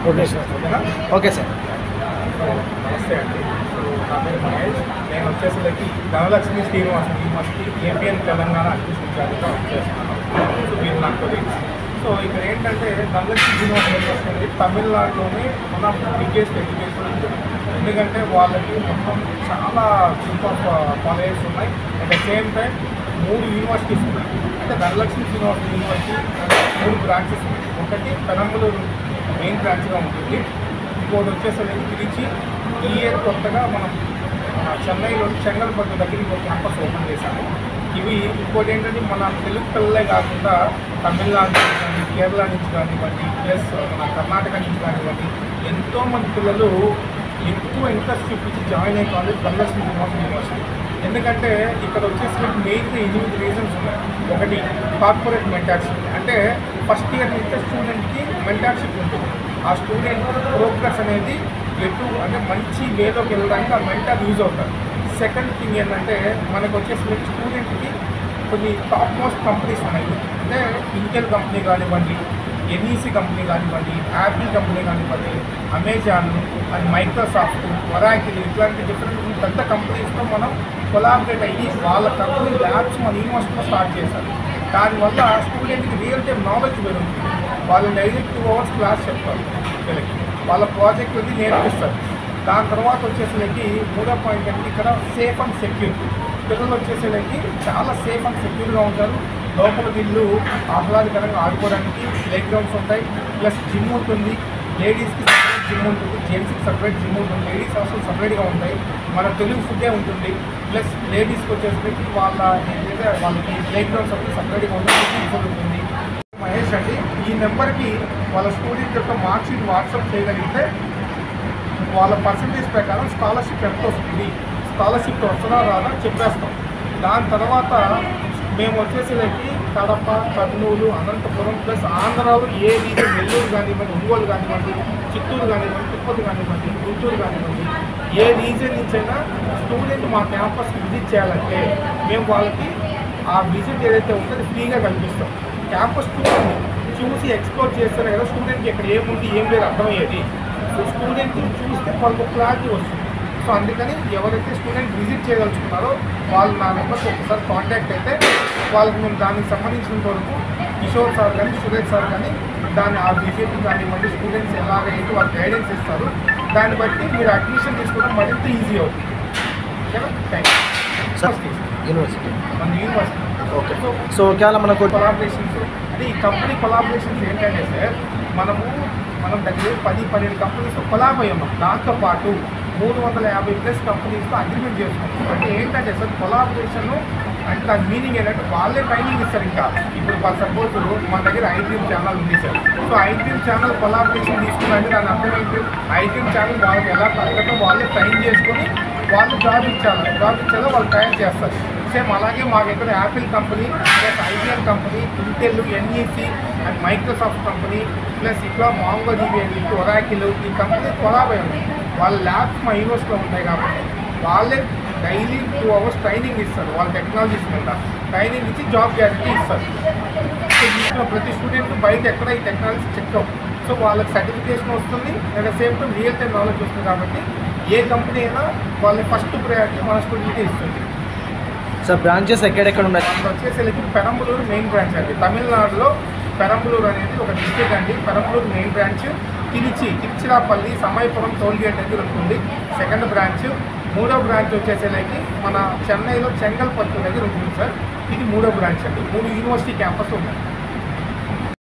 Okay sir. Okay sir. నమస్తే అండి. నా పేరు మహేష్. నేను వచ్చేసరికి Dhanalakshmi Srinivasa university APN Telangana admission జాబితా చేస్తున్నాను. సో మీరు నాకు కొలీగ్స్. సో ఇక్కడ ఏంటంటే ధనలక్ష్మి శ్రీనివాస యూనివర్సిటీ అనేది తమిళనాడులోనే మన బిగ్గెస్ట్ ఎడ్యుకేషన్ ఉంటుంది. ఎందుకంటే వాళ్ళకి మొత్తం చాలా గ్రూప్ ఆఫ్ కాలేజెస్ ఉన్నాయి. At the same time 3 universities ఉన్నాయి. అంటే ధనలక్ష్మి శ్రీనివాస యూనివర్సిటీ 3 బ్రాంచెస్ ఉన్నాయి. ఒకటి పెరంబలూరు మెయిన్ బ్రాంచ్గా ఉంటుంది. ఇంకోటి వచ్చేసరికి తిరిచి ఈ ఇయర్ కొత్తగా మనం చెన్నైలో చెంగల్పట్టు దగ్గర ఇంకో క్యాంపస్ ఓపెన్ చేశాము. ఇవి ఇంకోటి ఏంటంటే మన తెలుగు పిల్లలే కాకుండా తమిళనాడు నుంచి కానీ కేరళ నుంచి కానివ్వండి, ప్లస్ మన కర్ణాటక నుంచి కానివ్వండి, ఎంతోమంది పిల్లలు ఎక్కువ ఇంట్రెస్ట్ చూపించి జాయిన్ అయ్యే కాలేజ్ ధనలక్ష్మి యూనివర్సిటీ. ఎందుకంటే ఇక్కడ వచ్చేసరికి మెయిన్గా 8 రీజన్స్ ఉన్నాయి. ఒకటి కార్పొరేట్ మెంటార్షిప్, అంటే ఫస్ట్ ఇయర్ నుంచి స్టూడెంట్కి మెంటార్షిప్ ఉంటుంది. ఆ స్టూడెంట్ ప్రోగ్రెస్ అనేది అంటే మంచి వేలోకి వెళ్ళడానికి ఆ మెంటార్ యూజ్ అవుతారు. సెకండ్ థింగ్ ఏంటంటే మనకు వచ్చేసరికి స్టూడెంట్కి కొన్ని టాప్ మోస్ట్ కంపెనీస్ ఉన్నాయి. అంటే ఇంటెల్ కంపెనీ కానివ్వండి, ఎన్ఈసి కంపెనీ కానివ్వండి, యాపిల్ కంపెనీ కానివ్వండి, అమెజాన్ అండ్ మైక్రోసాఫ్ట్, ఒరాకిల్ ఇట్లాంటి డిఫరెంట్ పెద్ద కంపెనీస్తో మనం కొలాబరేట్ అయ్యి వాళ్ళ కంపెనీ ల్యాబ్స్ మన యూనివర్సిటీలో స్టార్ట్ చేశారు. దానివల్ల స్టూడెంట్కి రియల్ టైం నాలెడ్జ్ పెరుగుతుంది. వాళ్ళు డైలీ 2 hours క్లాస్ చెప్తారు పిల్లలకి, వాళ్ళ ప్రాజెక్ట్ అది నేర్పిస్తారు. దాని తర్వాత వచ్చేసరికి మూడో పాయింట్ అంటే ఇక్కడ సేఫ్ అండ్ సెక్యూర్. పిల్లలు వచ్చేసరికి చాలా సేఫ్ అండ్ సెక్యూర్గా ఉంటారు. లోపల వీళ్ళు ఆహ్లాదకరంగా ఆడుకోవడానికి ప్లే గ్రౌండ్స్ ఉంటాయి, ప్లస్ జిమ్ ఉంటుంది. లేడీస్కి సపరేట్ జిమ్ ఉంటుంది, జెంట్స్కి సపరేట్ జిమ్ ఉంటుంది. లేడీస్ హాస్టల్ సపరేట్గా ఉంటాయి. మన తెలుగు ఫుడ్డే ఉంటుంది. ప్లస్ లేడీస్కి వచ్చేసరికి వాళ్ళకి ప్లే గ్రౌండ్స్ అప్పుడు సపరేట్గా ఉంటుంది. మహేష్ అండి, ఈ నెంబర్కి వాళ్ళ స్టూడెంట్ యొక్క మార్క్షీట్ వాట్సాప్ చేయగలిగితే వాళ్ళ పర్సంటేజ్ ప్రకారం స్కాలర్షిప్ ఎంత వస్తుంది, స్కాలర్షిప్ వస్తుందా రాదా చెప్పేస్తాం. దాని తర్వాత మేము వచ్చేసరికి కడప, కర్నూలు, అనంతపురం ప్లస్ ఆంధ్రాలో ఏ రీజన్, నెల్లూరు కానివ్వండి, ఒంగోలు కానివ్వండి, చిత్తూరు కానివ్వండి, తిరుపతి కానివ్వండి, గుంటూరు కానివ్వండి, ఏ రీజన్ నుంచైనా స్టూడెంట్ మా క్యాంపస్కి విజిట్ చేయాలంటే మేము వాళ్ళకి ఆ విజిట్ ఏదైతే ఉంటుందో ఫ్రీగా కల్పిస్తాం. క్యాంపస్ చూసి ఎక్స్ప్లోర్ చేస్తేనే కదా స్టూడెంట్కి ఇక్కడ ఏముంది ఏం లేదు అర్థమయ్యేది. సో స్టూడెంట్ చూస్తే వాళ్ళకు క్లారిటీ వస్తుంది. సో అందుకని ఎవరైతే స్టూడెంట్ విజిట్ చేయదలుచుకున్నారో వాళ్ళు నా నెంబర్కి ఒకసారి కాంటాక్ట్ అయితే వాళ్ళకి మేము దానికి సంబంధించినంత వరకు కిషోర్ సార్ కానీ సురేష్ సార్ కానీ ఆ విజిట్ కానివ్వండి, స్టూడెంట్స్ ఎలాగైతే వాళ్ళు గైడెన్స్ ఇస్తారు. దాన్ని బట్టి మీరు అడ్మిషన్ తీసుకోవడం మరింత ఈజీ అవుతుంది. ఓకేనా? Thank you. యూనివర్సిటీ మన యూనివర్సిటీ ఓకే. సో ఒకవేళ మనకు కొలాబరేషన్స్ అంటే ఈ కంపెనీ కొలాబరేషన్స్ ఏంటంటే సార్ మనం దగ్గర 10-12 కంపెనీస్తో కొలాబ్ అయ్యాము. దాంతోపాటు 350+ కంపెనీస్తో అగ్రిమెంట్ చేసుకుంటాం. అంటే ఏంటంటే సార్ కొలాబరేషన్ అంటే దాని మీనింగ్ ఏంటంటే వాళ్ళే ట్రైనింగ్ ఇస్తారు. ఇంకా ఇప్పుడు సపోజ్ మన దగ్గర ఐడ్రీమ్ ఛానల్ ఉంది sir. So iDream channel collaboration తీసుకున్నారంటే దాని అర్థం ఏంటి, ఐడ్రీమ్ ఛానల్ వాళ్ళకి ఎలా తగ్గదో వాళ్ళే ట్రైన్ చేసుకొని వాళ్ళు జాబ్ ఇచ్చేలా వాళ్ళు తయారు చేస్తారు. సేమ్ అలాగే మాకు ఇక్కడ Apple company plus IBM company, Intel, NEC and Microsoft company plus ఇట్లా మాంగోడిబి అండ్ ఒరాకిల్ ఈ కంపెనీ కొలాబ్ అయి ఉన్నాయి. వాళ్ళ ల్యాబ్స్ మా యూనివర్సిటీలో ఉంటాయి కాబట్టి వాళ్ళే డైలీ 2 hours ట్రైనింగ్ ఇస్తారు. వాళ్ళ టెక్నాలజీస్ మీద ట్రైనింగ్ ఇచ్చి జాబ్ గ్యారెంటీ ఇస్తారు. సో తీసుకున్న ప్రతి స్టూడెంట్ బయట ఎక్కడ ఈ టెక్నాలజీ చెక్ అవుతుంది. సో వాళ్ళకి సర్టిఫికేషన్ వస్తుంది, at the same time real time knowledge వస్తుంది. కాబట్టి ఏ కంపెనీ అయినా వాళ్ళని ఫస్ట్ ప్రయారిటీ మన స్టూడెంట్కి ఇస్తుంది. సార్ బ్రాంచెస్ ఎక్కడెక్కడ ఉన్నాయి? అందులో వచ్చేసరికి పెరంబలూరు మెయిన్ బ్రాంచ్ అండి. తమిళనాడులో పెరంబలూరు అనేది ఒక డిస్ట్రిక్ట్ అండి. Perambalur main branch. Tiruchirappalli Samayapuram tollgate దగ్గర ఉంటుంది సెకండ్ బ్రాంచ్. మూడో బ్రాంచ్ వచ్చేసరికి మన చెన్నైలో చెంగల్పట్టు దగ్గర ఉంటుంది సార్. ఇది మూడో బ్రాంచ్ అండి. 3 యూనివర్సిటీ క్యాంపస్ ఉన్నాయి.